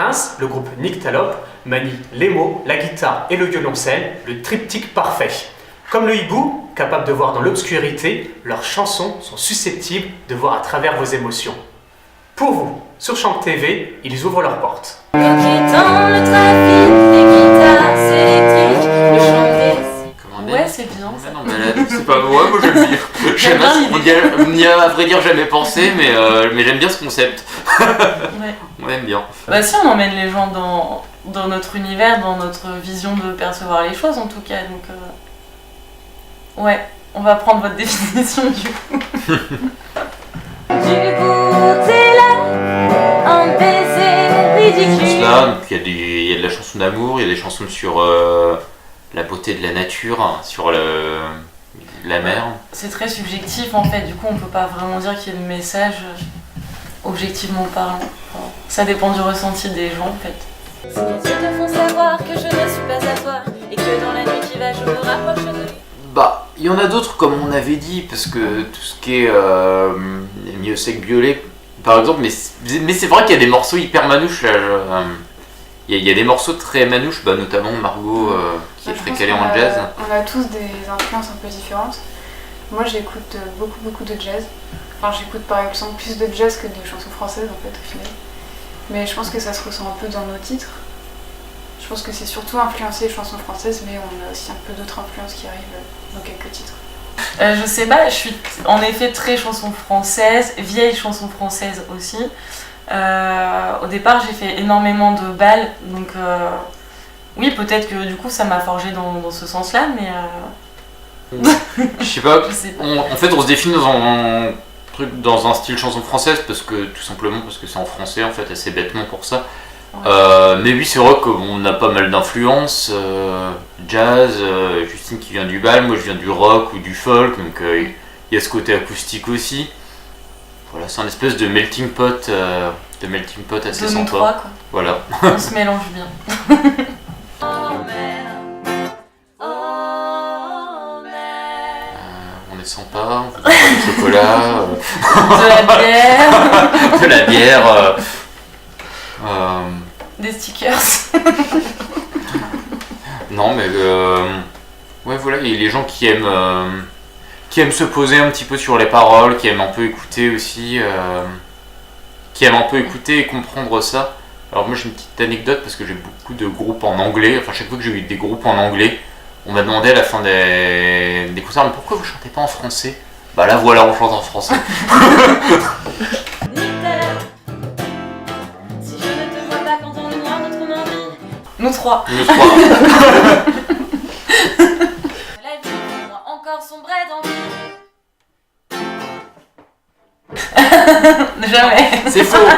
Reims, le groupe Nyctalope manie les mots, la guitare et le violoncelle, le triptyque parfait. Comme le hibou, capable de voir dans l'obscurité, leurs chansons sont susceptibles de voir à travers vos émotions. Pour vous, sur Chante TV, ils ouvrent leurs portes. Dans le trafic, des guitares électriques, le chant des... Ouais, c'est bien. Mais non, mais là, c'est pas moi, moi j'aime bien. J'aime bien On y a à vrai dire jamais pensé, mais j'aime bien ce concept. Ouais. On aime bien. Bah si, on emmène les gens dans notre univers, dans notre vision de percevoir les choses en tout cas. Donc ouais, on va prendre votre définition du coup. Du coup, t'es là, un baiser ridicule. Là, donc, il y a de la chanson d'amour, il y a des chansons sur la beauté de la nature, hein, sur la mer. C'est très subjectif en fait, du coup on peut pas vraiment dire qu'il y a de message objectivement parlant. Enfin, ça dépend du ressenti des gens en fait. Si mes yeux te font savoir que je ne suis pas à toi et que dans la nuit qui va je me rapproche de... Bah, il y en a d'autres comme on avait dit, parce que tout ce qui est mieux sec violet, par exemple, mais c'est vrai qu'il y a des morceaux hyper manouches là. Il y a des morceaux très manouches, bah, notamment Margot qui est très calée en jazz. On a tous des influences un peu différentes. Moi j'écoute beaucoup de jazz. Enfin j'écoute par exemple plus de jazz que de chansons françaises en fait au final. Mais je pense que ça se ressent un peu dans nos titres. Je pense que c'est surtout influencé les chansons françaises, mais on a aussi un peu d'autres influences qui arrivent dans quelques titres. Je sais pas, je suis en effet très chanson française, vieille chanson française aussi. Au départ j'ai fait énormément de bals, donc oui peut-être que du coup ça m'a forgé dans ce sens-là, mais Je sais pas, je sais pas. en fait on se définit dans un style chanson française parce que tout simplement parce que c'est en français en fait assez bêtement pour ça. Ouais. Mais oui c'est vrai qu'on a pas mal d'influences, jazz, Justine qui vient du bal, moi je viens du rock ou du folk, donc il y a ce côté acoustique aussi. Voilà, c'est un espèce de melting pot assez De nous sympa. trois, quoi. Voilà. On se mélange bien. Oh merde, oh merde. On est sympa, on fait du chocolat, De la bière, de la bière. des stickers. Non mais ouais voilà, il y a les gens qui aiment se poser un petit peu sur les paroles, qui aiment un peu écouter aussi, qui aiment un peu écouter et comprendre ça. Alors moi j'ai une petite anecdote parce que j'ai beaucoup de groupes en anglais, enfin chaque fois que j'ai eu des groupes en anglais, on m'a demandé à la fin des concerts mais pourquoi vous chantez pas en français? Bah là voilà, on chante en français. Si je ne te vois pas quand on est noir, notre envie. Nous trois. Nous trois. La vie pour moi encore sombrait d'envie. Jamais. C'est faux.